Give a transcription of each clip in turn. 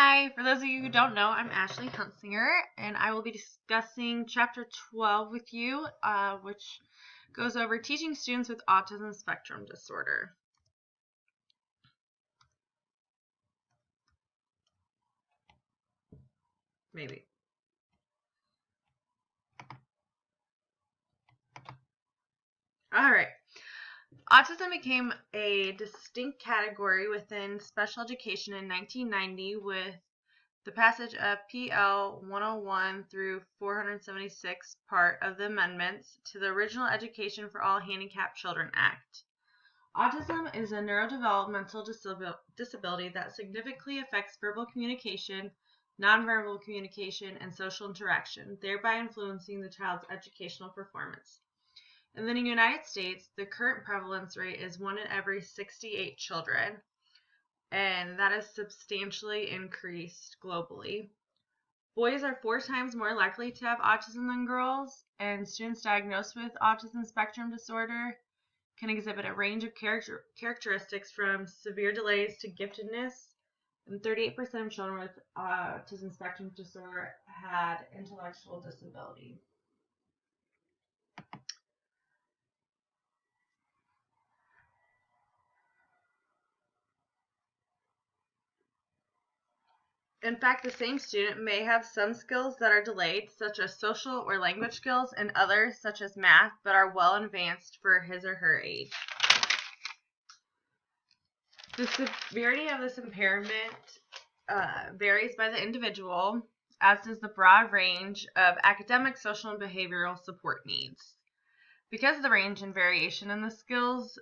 Hi, for those of you who don't know, I'm Ashley Huntsinger, and I will be discussing Chapter 12 with you, which goes over teaching students with autism spectrum disorder. Maybe. All right. Autism became a distinct category within special education in 1990 with the passage of PL 101 through 476, part of the amendments to the original Education for All Handicapped Children Act. Autism is a neurodevelopmental disability that significantly affects verbal communication, nonverbal communication, and social interaction, thereby influencing the child's educational performance. In the United States, the current prevalence rate is 1 in every 68 children, and that is substantially increased globally. Boys are 4 times more likely to have autism than girls, and students diagnosed with autism spectrum disorder can exhibit a range of characteristics from severe delays to giftedness, and 38% of children with autism spectrum disorder had intellectual disability. In fact, the same student may have some skills that are delayed, such as social or language skills, and others, such as math, that are well advanced for his or her age. The severity of this impairment varies by the individual, as does the broad range of academic, social, and behavioral support needs. Because of the range and variation in the skills,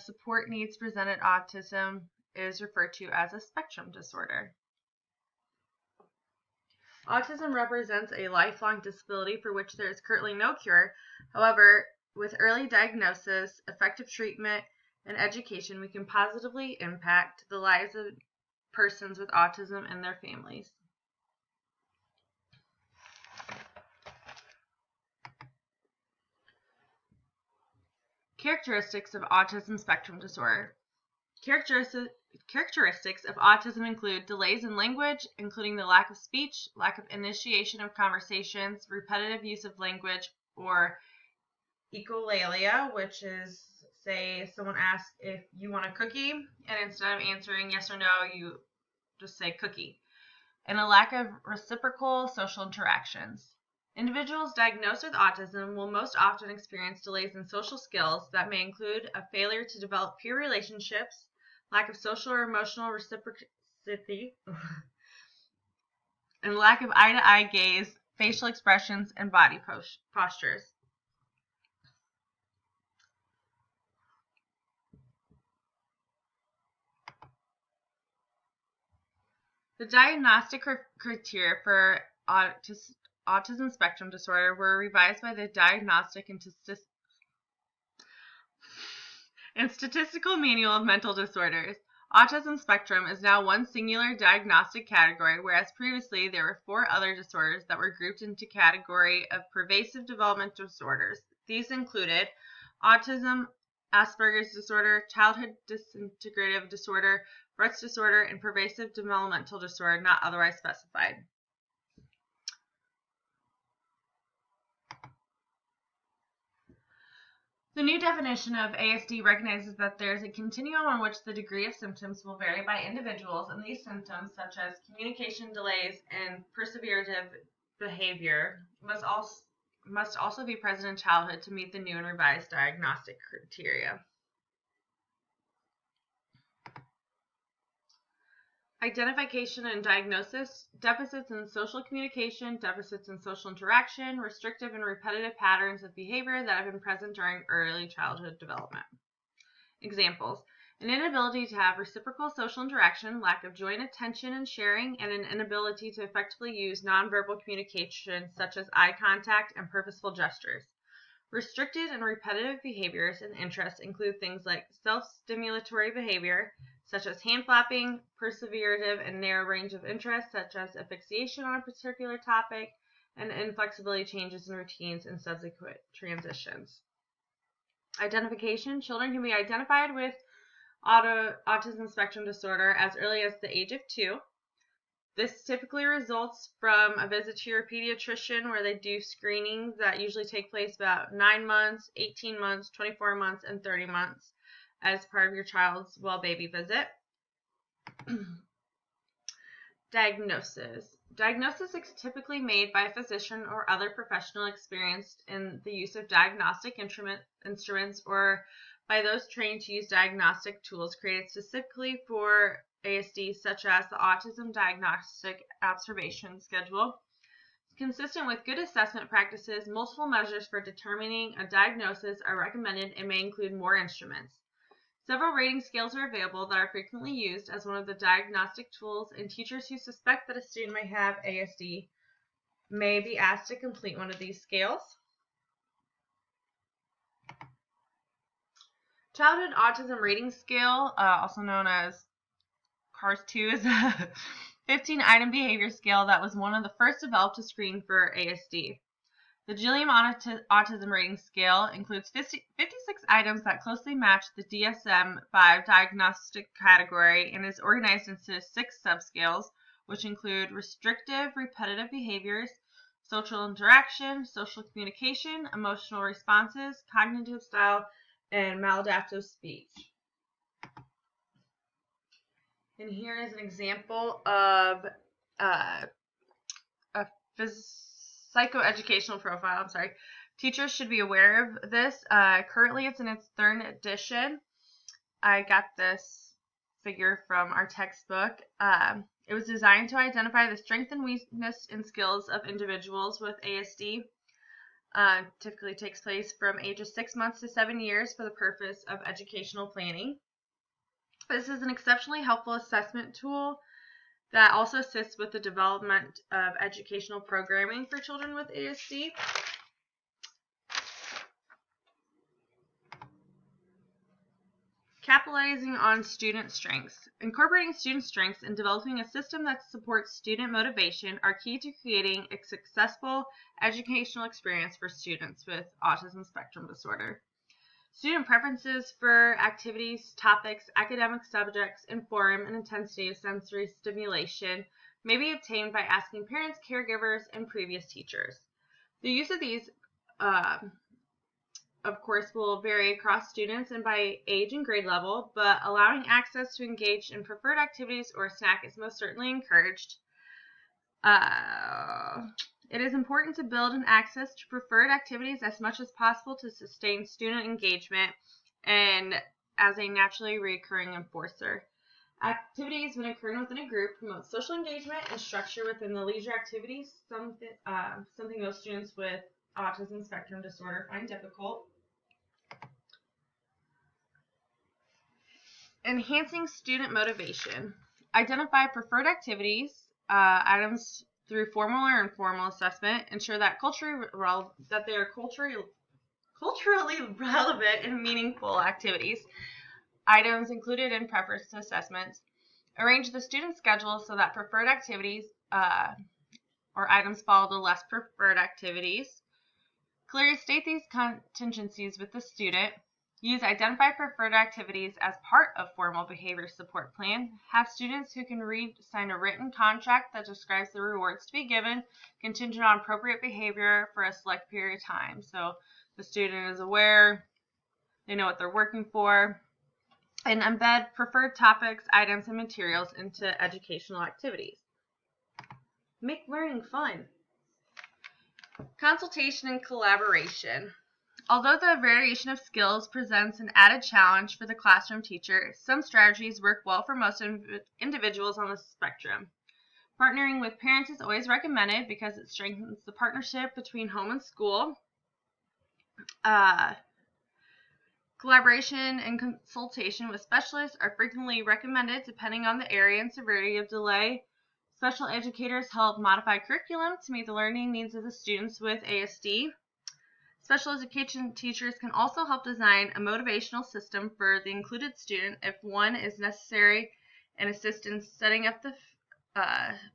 support needs presented autism is referred to as a spectrum disorder. Autism represents a lifelong disability for which there is currently no cure. However, with early diagnosis, effective treatment, and education, we can positively impact the lives of persons with autism and their families. Characteristics of autism spectrum disorder. Characteristics of autism include delays in language, including the lack of speech, lack of initiation of conversations, repetitive use of language, or echolalia, which is, say, someone asks if you want a cookie, and instead of answering yes or no, you just say cookie, and a lack of reciprocal social interactions. Individuals diagnosed with autism will most often experience delays in social skills that may include a failure to develop peer relationships, lack of social or emotional reciprocity, and lack of eye-to-eye gaze, facial expressions, and body postures. The diagnostic criteria for autism spectrum disorder were revised by the Diagnostic and Statistical Manual of Mental Disorders. Autism spectrum is now one singular diagnostic category, whereas previously there were 4 other disorders that were grouped into category of pervasive developmental disorders. These included autism, Asperger's disorder, childhood disintegrative disorder, Brett's disorder, and pervasive developmental disorder not otherwise specified. The new definition of ASD recognizes that there is a continuum on which the degree of symptoms will vary by individuals, and these symptoms, such as communication delays and perseverative behavior, must also be present in childhood to meet the new and revised diagnostic criteria. Identification and diagnosis: deficits in social communication, deficits in social interaction, restrictive and repetitive patterns of behavior that have been present during early childhood development. Examples: an inability to have reciprocal social interaction, lack of joint attention and sharing, and an inability to effectively use nonverbal communication such as eye contact and purposeful gestures. Restricted and repetitive behaviors and interests include things like self-stimulatory behavior, such as hand flapping, perseverative and narrow range of interests, such as asphyxiation on a particular topic, and inflexibility changes in routines and subsequent transitions. Identification: children can be identified with autism spectrum disorder as early as the age of 2. This typically results from a visit to your pediatrician where they do screenings that usually take place about 9 months, 18 months, 24 months, and 30 months as part of your child's well-baby visit. Diagnosis. Diagnosis is typically made by a physician or other professional experienced in the use of diagnostic instruments or by those trained to use diagnostic tools created specifically for ASD, such as the Autism Diagnostic Observation Schedule. Consistent with good assessment practices, multiple measures for determining a diagnosis are recommended and may include more instruments. Several rating scales are available that are frequently used as one of the diagnostic tools, and teachers who suspect that a student may have ASD may be asked to complete one of these scales. Childhood Autism Rating Scale, also known as CARS 2, is a 15-item behavior scale that was one of the first developed to screen for ASD. The Gilliam Autism Rating Scale includes 56 items that closely match the DSM-5 diagnostic category and is organized into 6 subscales, which include restrictive, repetitive behaviors, social interaction, social communication, emotional responses, cognitive style, and maladaptive speech. And here is an example of a psychoeducational profile. Teachers should be aware of this. Currently, it's in its 3rd edition. I got this figure from our textbook. It was designed to identify the strength and weakness and skills of individuals with ASD. Typically takes place from ages 6 months to 7 years for the purpose of educational planning. This is an exceptionally helpful assessment tool that also assists with the development of educational programming for children with ASD. Capitalizing on student strengths. Incorporating student strengths and developing a system that supports student motivation are key to creating a successful educational experience for students with autism spectrum disorder. Student preferences for activities, topics, academic subjects, and form and intensity of sensory stimulation may be obtained by asking parents, caregivers, and previous teachers. The use of these, of course, will vary across students and by age and grade level, but allowing access to engage in preferred activities or a snack is most certainly encouraged. It is important to build an access to preferred activities as much as possible to sustain student engagement and as a naturally recurring enforcer. Activities when occurring within a group promote social engagement and structure within the leisure activities, something most students with autism spectrum disorder find difficult. Enhancing student motivation. Identify preferred activities, items through formal or informal assessment. Ensure that they are culturally relevant and meaningful activities. Items included in preference assessments. Arrange the student schedule so that preferred activities or items follow the less preferred activities. Clearly state these contingencies with the student. Use identify preferred activities as part of formal behavior support plan. Have students who can read sign a written contract that describes the rewards to be given, contingent on appropriate behavior for a select period of time. So the student is aware, they know what they're working for, and embed preferred topics, items, and materials into educational activities. Make learning fun. Consultation and collaboration. Although the variation of skills presents an added challenge for the classroom teacher, some strategies work well for most individuals on the spectrum. Partnering with parents is always recommended because it strengthens the partnership between home and school. Collaboration and consultation with specialists are frequently recommended depending on the area and severity of delay. Special educators help modify curriculum to meet the learning needs of the students with ASD. Special education teachers can also help design a motivational system for the included student if one is necessary and assist in setting up the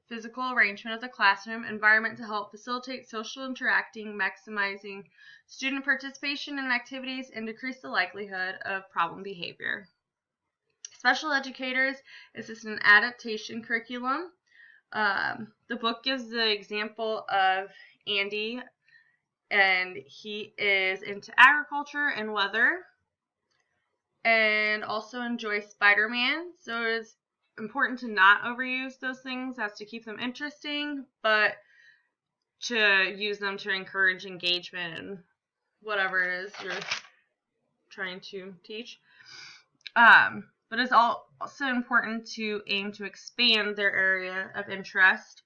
physical arrangement of the classroom environment to help facilitate social interacting, maximizing student participation in activities, and decrease the likelihood of problem behavior. Special educators assist in adaptation curriculum The book gives the example of Andy, and he is into agriculture and weather, and also enjoys Spider-Man. So it's important to not overuse those things as to keep them interesting, but to use them to encourage engagement in whatever it is you're trying to teach. But it's also important to aim to expand their area of interest.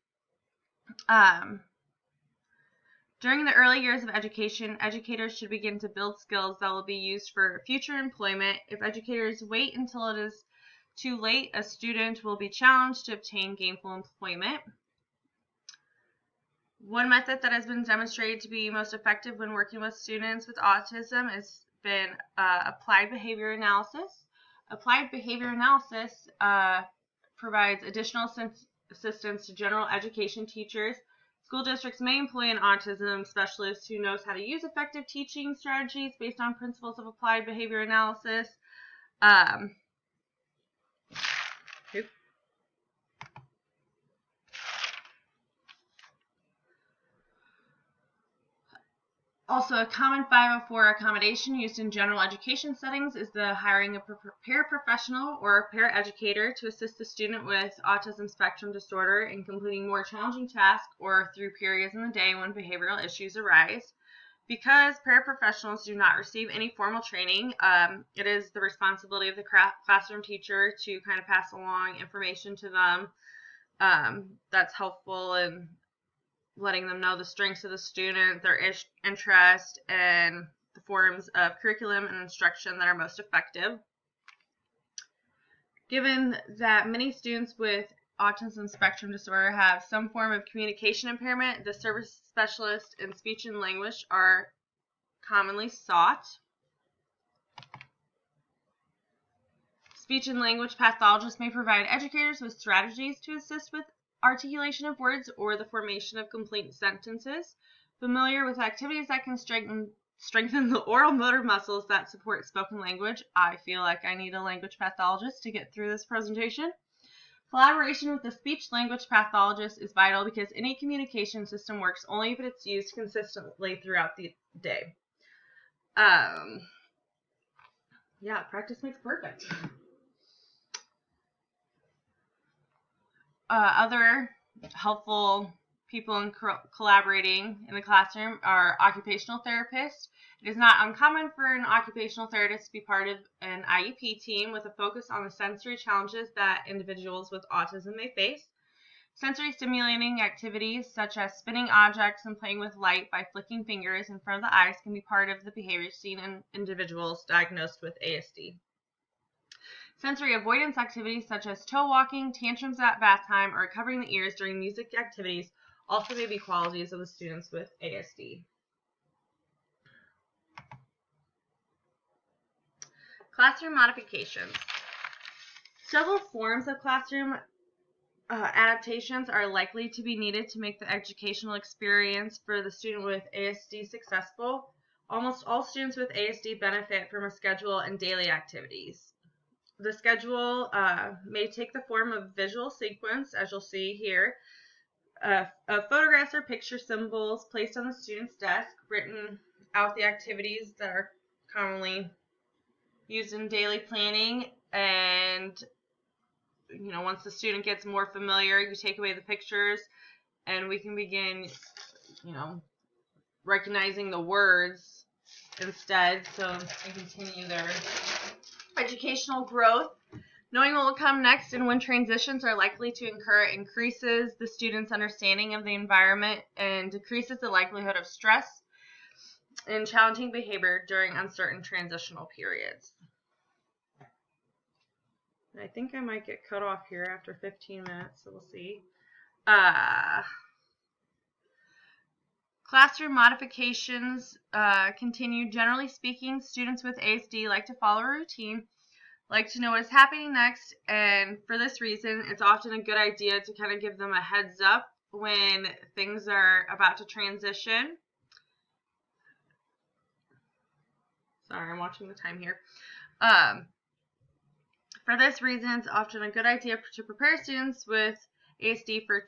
During the early years of education, educators should begin to build skills that will be used for future employment. If educators wait until it is too late, a student will be challenged to obtain gainful employment. One method that has been demonstrated to be most effective when working with students with autism has been applied behavior analysis. Applied behavior analysis provides additional assistance to general education teachers. School districts may employ an autism specialist who knows how to use effective teaching strategies based on principles of applied behavior analysis. Also, a common 504 accommodation used in general education settings is the hiring of a paraprofessional or paraeducator to assist the student with autism spectrum disorder in completing more challenging tasks or through periods in the day when behavioral issues arise. Because paraprofessionals do not receive any formal training, it is the responsibility of the classroom teacher to kind of pass along information to them that's helpful in letting them know the strengths of the student, their interest, and the forms of curriculum and instruction that are most effective. Given that many students with autism spectrum disorder have some form of communication impairment, the service specialist in speech and language are commonly sought. Speech and language pathologists may provide educators with strategies to assist with articulation of words or the formation of complete sentences. Familiar with activities that can strengthen the oral motor muscles that support spoken language. I feel like I need a language pathologist to get through this presentation. Collaboration with the speech-language pathologist is vital because any communication system works only if it's used consistently throughout the day. Yeah, practice makes perfect. Other helpful people in collaborating in the classroom are occupational therapists. It is not uncommon for an occupational therapist to be part of an IEP team with a focus on the sensory challenges that individuals with autism may face. Sensory stimulating activities such as spinning objects and playing with light by flicking fingers in front of the eyes can be part of the behavior seen in individuals diagnosed with ASD. Sensory avoidance activities such as toe walking, tantrums at bath time, or covering the ears during music activities also may be qualities of the students with ASD. Classroom modifications. Several forms of classroom adaptations are likely to be needed to make the educational experience for the student with ASD successful. Almost all students with ASD benefit from a schedule and daily activities. The schedule may take the form of visual sequence, as you'll see here, photographs or picture symbols placed on the student's desk, written out the activities that are commonly used in daily planning, and once the student gets more familiar, you take away the pictures, and we can begin, recognizing the words instead, so they continue their educational growth. Knowing what will come next and when transitions are likely to occur increases the student's understanding of the environment and decreases the likelihood of stress and challenging behavior during uncertain transitional periods. I think I might get cut off here after 15 minutes, so we'll see. Classroom modifications continue. Generally speaking, students with ASD like to follow a routine, like to know what is happening next, and for this reason, it's often a good idea to kind of give them a heads up when things are about to transition. Sorry, I'm watching the time here. For this reason, it's often a good idea to prepare students with ASD for